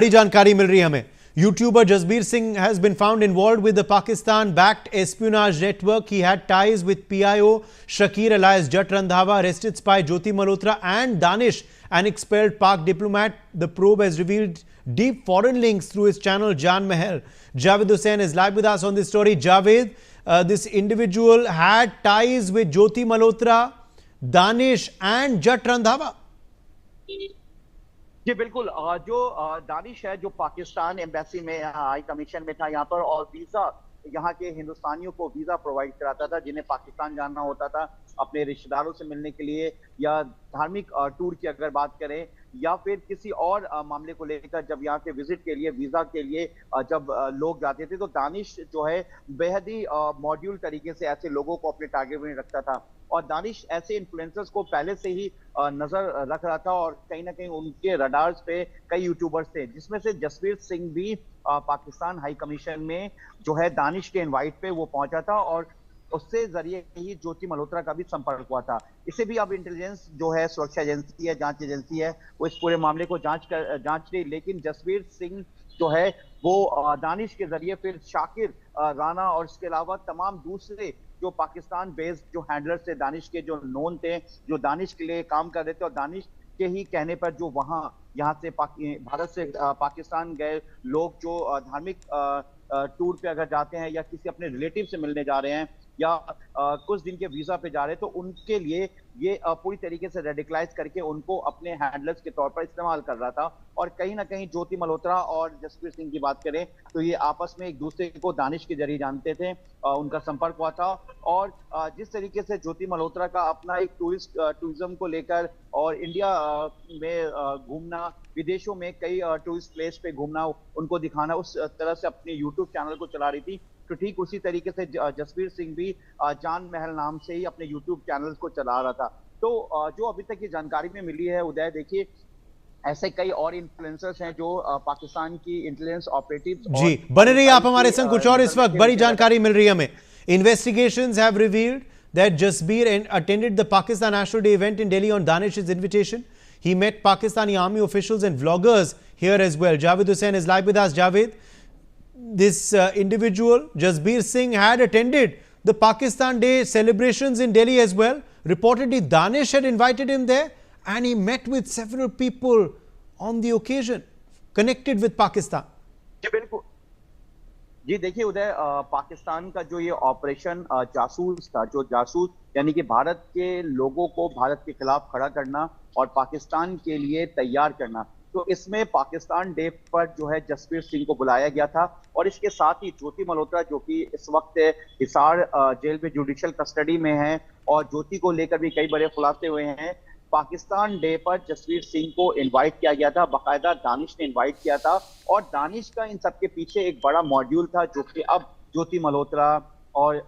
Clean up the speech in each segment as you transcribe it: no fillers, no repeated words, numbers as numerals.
बड़ी जानकारी मिल रही है हमें। YouTuber Jasbir Singh has been found involved with the Pakistan-backed espionage network. He had ties with PIO, Shakir alias Jat Randhawa, arrested spy Jyoti Malhotra and Danish, an expelled Pak diplomat. The probe has revealed deep foreign links through his channel Jan Mahal. Javed Hussain is live with us on this story. Javed, this individual had ties with Jyoti Malhotra, Danish and Jat Randhawa. जी बिल्कुल। जो दानिश है जो Pakistan embassy में high commission में था यहाँ पर, और वीजा यहाँ के हिंदुस्तानियों को वीजा प्रोवाइड कराता था जिन्हें पाकिस्तान जाना होता था अपने रिश्तेदारों से मिलने के लिए, या धार्मिक टूर की अगर बात करें, या फिर किसी और मामले को लेकर जब यहाँ के विजिट के लिए वीजा के लिए जब लोग जाते थे, तो दानिश जो है बेहद ही मॉड्यूल तरीके से ऐसे लोगों को अपने टारगेट में रखता था। और दानिश ऐसे इन्फ्लुएंसर्स को पहले से ही नजर रख रहा था, और कहीं ना कहीं उनके रडार्स पे कई यूट्यूबर्स थे, जिसमें से जसबीर सिंह भी पाकिस्तान हाई कमीशन में जो है दानिश के इनवाइट पे वो पहुंचा था, और उससे जरिए ही ज्योति मल्होत्रा का भी संपर्क हुआ था। इसे भी अब इंटेलिजेंस जो है, सुरक्षा एजेंसी है, जांच एजेंसी है, वो इस पूरे मामले को जांच रही। लेकिन जसबीर सिंह जो है वो दानिश के जरिए फिर शाकिर राणा और इसके अलावा तमाम दूसरे जो पाकिस्तान बेस्ड जो हैंडलर्स थे, दानिश के जो नोन थे, जो दानिश के लिए काम कर रहे थे, और दानिश के ही कहने पर जो यहाँ से भारत से पाकिस्तान गए लोग जो धार्मिक टूर पे अगर जाते हैं या किसी अपने रिलेटिव से मिलने जा रहे हैं या कुछ दिन के वीजा पे जा रहे हैं, तो उनके लिए ये पूरी तरीके से रेडिकलाइज करके उनको अपने हैंडलर्स के तौर पर इस्तेमाल कर रहा था। और कहीं ना कहीं ज्योति मल्होत्रा और जसबीर सिंह की बात करें तो ये आपस में एक दूसरे को दानिश के जरिए जानते थे, उनका संपर्क हुआ था। और जिस तरीके से ज्योति मल्होत्रा का अपना एक टूरिज्म को लेकर और इंडिया में घूमना, विदेशों में कई टूरिस्ट प्लेस पे घूमना, उनको दिखाना, उस तरह से अपने यूट्यूब चैनल को चला रही थी, तो ठीक उसी तरीके से जसबीर सिंह भी जान महल नाम से ही अपने यूट्यूब चैनल को चला रहा था। तो जो अभी तक की जानकारी में मिली है उदय, देखिए ऐसे कई और इन्फ्लुएंसर्स हैं जो पाकिस्तान की इंटेलिजेंस ऑपरेटिव्स। जी, बने रहिए आप हमारे संग। कुछ और इस वक्त बड़ी जानकारी मिल रही है हमें। Investigations have revealed that Jasbir attended the Pakistan National Day event in Delhi on Danish's invitation. He met Pakistani army officials and vloggers here as well. Javed Hussain is live with us. Javed, this individual, Jasbir Singh, had attended the Pakistan Day celebrations in Delhi as well. Reportedly, Danish had invited him there and he met with several people on the occasion connected with Pakistan. जी बिल्कुल। जी देखिए उदय, पाकिस्तान का जो ये operation जासूस था, जो जासूस यानी कि भारत के लोगों को भारत के खिलाफ खड़ा करना और पाकिस्तान के लिए तैयार करना, तो इसमें पाकिस्तान डे पर जो है जसबीर सिंह को बुलाया गया था। और इसके साथ ही ज्योति मल्होत्रा जो कि इस वक्त हिसार जेल में जुडिशियल कस्टडी में है, और ज्योति को लेकर भी कई बड़े खुलासे हुए हैं। पाकिस्तान डे पर जसबीर सिंह को इनवाइट किया गया था, बाकायदा दानिश ने इनवाइट किया था, और दानिश का इन सबके पीछे एक बड़ा मॉड्यूल था, जो कि अब ज्योति मल्होत्रा और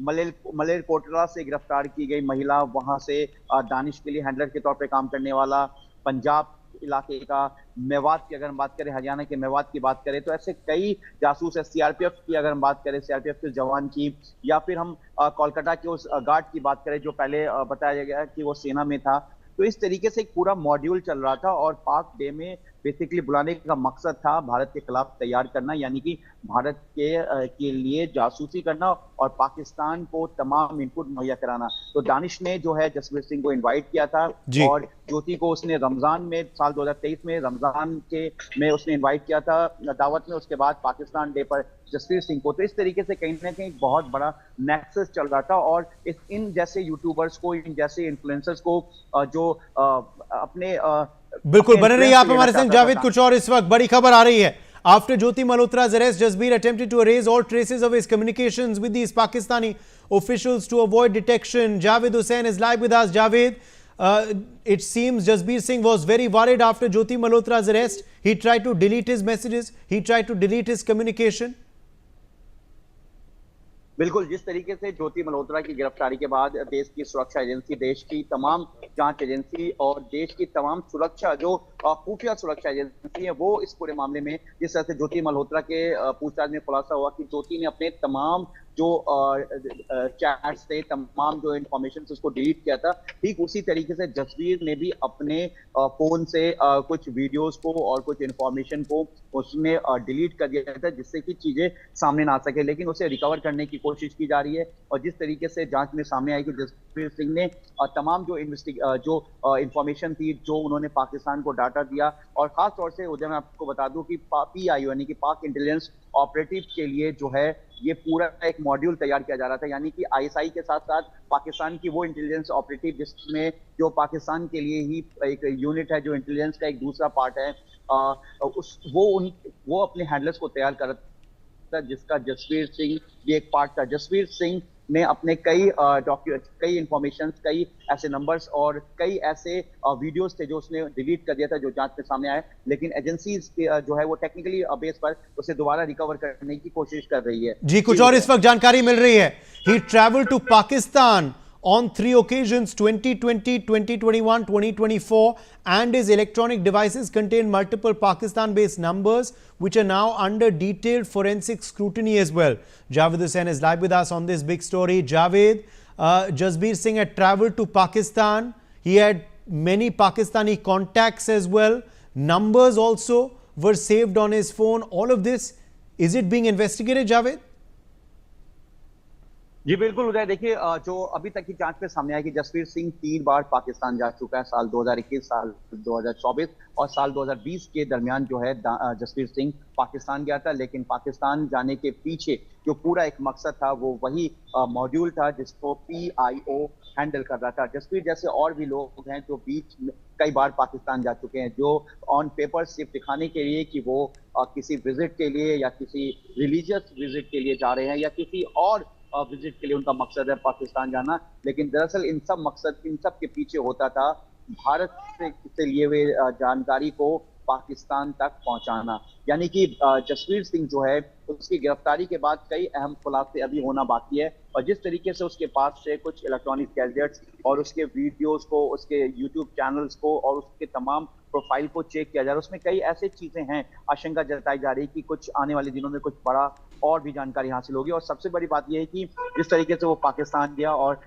मलेरकोटला से गिरफ्तार की गई महिला, वहां से दानिश के लिए हैंडलर के तौर पे काम करने वाला, पंजाब इलाके का, मेवात की अगर हम बात करें, हरियाणा के मेवात की बात करें, तो ऐसे कई जासूस है। सीआरपीएफ की अगर हम बात करें, सीआरपीएफ के जवान की, या फिर हम कोलकाता के उस गार्ड की बात करें जो पहले बताया गया कि वो सेना में था, तो इस तरीके से एक पूरा मॉड्यूल चल रहा था। और पाक डे में बेसिकली बुलाने का मकसद था भारत के खिलाफ तैयार करना, यानी कि भारत के लिए जासूसी करना और पाकिस्तान को तमाम इनपुट मुहैया कराना। तो दानिश ने जो है जसबीर सिंह को इनवाइट किया था, और ज्योति को उसने रमजान में साल 2023 में रमजान के में उसने इनवाइट किया था दावत में, उसके बाद पाकिस्तान डे पर जसबीर सिंह को। तो इस तरीके से कहीं ना कहीं बहुत बड़ा नेक्सस चल रहा था, और इन जैसे यूट्यूबर्स को, इन जैसे इन्फ्लुएंसर्स को जो अपने बिल्कुल बने रहिए आप हमारे संग। जावेद, कुछ और इस वक्त बड़ी खबर आ रही है। After Jyoti Malhotra's arrest, Jasbir attempted to erase all traces of his communications with these Pakistani officials to avoid detection. Javed Hussain is live with us. Javed, it seems Jasbir Singh was very worried after Jyoti Malhotra's arrest. He tried to delete his messages. He tried to delete his communication. बिल्कुल, जिस तरीके से ज्योति मल्होत्रा की गिरफ्तारी के बाद देश की सुरक्षा एजेंसी, देश की तमाम जांच एजेंसी और देश की तमाम सुरक्षा जो खुफिया सुरक्षा एजेंसी है, वो इस पूरे मामले में जिस तरह से ज्योति मल्होत्रा के पूछताछ में खुलासा हुआ कि ज्योति ने अपने तमाम जो चैट्स थे, तमाम जो इंफॉर्मेशन उसको डिलीट किया था, ठीक उसी तरीके से जसवीर ने भी अपने फोन से कुछ वीडियोस को और कुछ इंफॉर्मेशन को उसने डिलीट कर दिया था, जिससे कि चीजें सामने ना आ सके, लेकिन उसे रिकवर करने की कोशिश की जा रही है। और जिस तरीके से जांच में सामने आई कि जसवीर सिंह ने तमाम जो इंफॉर्मेशन थी, जो उन्होंने पाकिस्तान को डाटा दिया, और खास तौर से उधर मैं आपको बता दूं कि PIO यानी कि पाक इंटेलिजेंस ऑपरेटिव के लिए जो है ये पूरा एक मॉड्यूल तैयार किया जा रहा था, यानी कि ISI के साथ साथ पाकिस्तान की वो इंटेलिजेंस ऑपरेटिव जिसमें जो पाकिस्तान के लिए ही एक यूनिट है, जो इंटेलिजेंस का एक दूसरा पार्ट है, वो अपने हैंडलर्स को तैयार कर रहा था, जिसका जसवीर सिंह भी एक पार्ट था। जसवीर सिंह ने अपने कई डॉक्यूमेंट, कई इंफॉर्मेशन, कई ऐसे नंबर्स और कई ऐसे वीडियोस थे जो उसने डिलीट कर दिया था, जो जांच में सामने आए, लेकिन एजेंसीज जो है वो टेक्निकली बेस पर उसे दोबारा रिकवर करने की कोशिश कर रही है। जी, कुछ और इस वक्त जानकारी मिल रही है। He travel to Pakistan on 3 occasions, 2020, 2021, 2024, and his electronic devices contain multiple Pakistan-based numbers which are now under detailed forensic scrutiny as well. Javed Hussain is live with us on this big story. Javed, Jasbir Singh had traveled to Pakistan. He had many Pakistani contacts as well. Numbers also were saved on his phone. All of this, is it being investigated, Javed? जी बिल्कुल उदय, देखिए जो अभी तक की जांच में सामने आया कि जसवीर सिंह 3 बार पाकिस्तान जा चुका है, साल 2021, साल 2024 और साल 2020 के दरमियान जो है जसवीर सिंह पाकिस्तान गया था। लेकिन पाकिस्तान जाने के पीछे जो पूरा एक मकसद था वो वही मॉड्यूल था जिसको PIO हैंडल कर रहा था। जसवीर जैसे और भी लोग हैं जो बीच में कई बार पाकिस्तान जा चुके हैं, जो ऑन पेपर सिर्फ दिखाने के लिए कि वो किसी विजिट के लिए या किसी रिलीजियस विजिट के लिए जा रहे हैं या किसी और विजिट के लिए उनका मकसद है पाकिस्तान जाना, लेकिन दरअसल इन सब के पीछे होता था भारत से लिए हुए जानकारी को पाकिस्तान तक पहुंचाना। यानी कि जसवीर सिंह जो है उसकी गिरफ्तारी के बाद कई अहम खुलासे अभी होना बाकी है, और जिस तरीके से उसके पास से कुछ इलेक्ट्रॉनिक गैजेट्स और उसके वीडियोस को, उसके यूट्यूब चैनल्स को और उसके तमाम प्रोफाइल को चेक किया जा रहा है, उसमें कई ऐसे चीजें हैं, आशंका जताई जा रही है कि कुछ आने वाले दिनों में कुछ बड़ा और भी जानकारी हासिल होगी। और सबसे बड़ी बात यह है कि जिस तरीके से वो पाकिस्तान गया और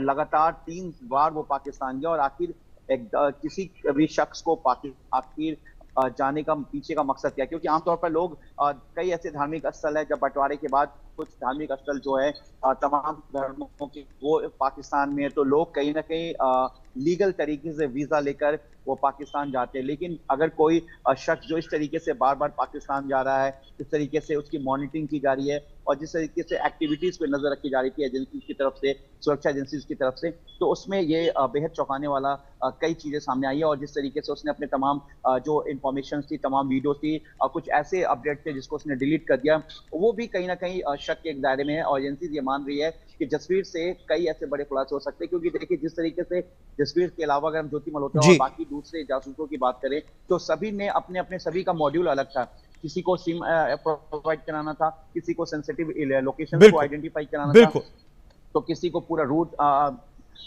लगातार 3 बार वो पाकिस्तान गया, और आखिर किसी भी शख्स को आखिर जाने का पीछे का मकसद क्या है, क्योंकि आमतौर पर लोग कई ऐसे धार्मिक स्थल है, जब बंटवारे के बाद कुछ धार्मिक स्थल जो है तमाम धर्मों के वो पाकिस्तान में है, तो लोग कहीं ना कहीं लीगल तरीके से वीजा लेकर वो पाकिस्तान जाते हैं। लेकिन अगर कोई शख्स जो इस तरीके से बार बार पाकिस्तान जा रहा है, इस तरीके से उसकी मॉनिटरिंग की जा रही है और जिस तरीके से एक्टिविटीज पे नजर रखी जा रही थी एजेंसी की तरफ से, सुरक्षा एजेंसीज की तरफ से, तो उसमें ये बेहद चौंकाने वाला कई चीजें सामने आई है। और जिस तरीके से उसने अपने तमाम जो इंफॉर्मेशन थी, तमाम वीडियो थी, कुछ ऐसे अपडेट थे जिसको उसने डिलीट कर दिया, वो भी कहीं ना कहीं शक के एक दायरे में है। और एजेंसी ये मान रही है कि जसवीर से कई ऐसे बड़े खुलासे हो सकते हैं, क्योंकि देखिए जिस तरीके से जसवीर के अलावा अगर हम ज्योति मल्होत्रा और बाकी दूसरे जासूसों की बात करें तो सभी ने अपने अपने सभी का मॉड्यूल अलग था। किसी को सिम प्रोवाइड कराना था, किसी को सेंसिटिव लोकेशन को आइडेंटिफाई कराना था, तो किसी को पूरा रूट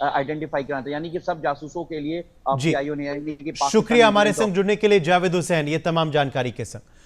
आइडेंटिफाई कराना था। यानी कि सब जासूसों के लिए PIO ने, शुक्रिया हमारे संग जुड़ने के लिए जावेद हुसैन, ये तमाम जानकारी के संग।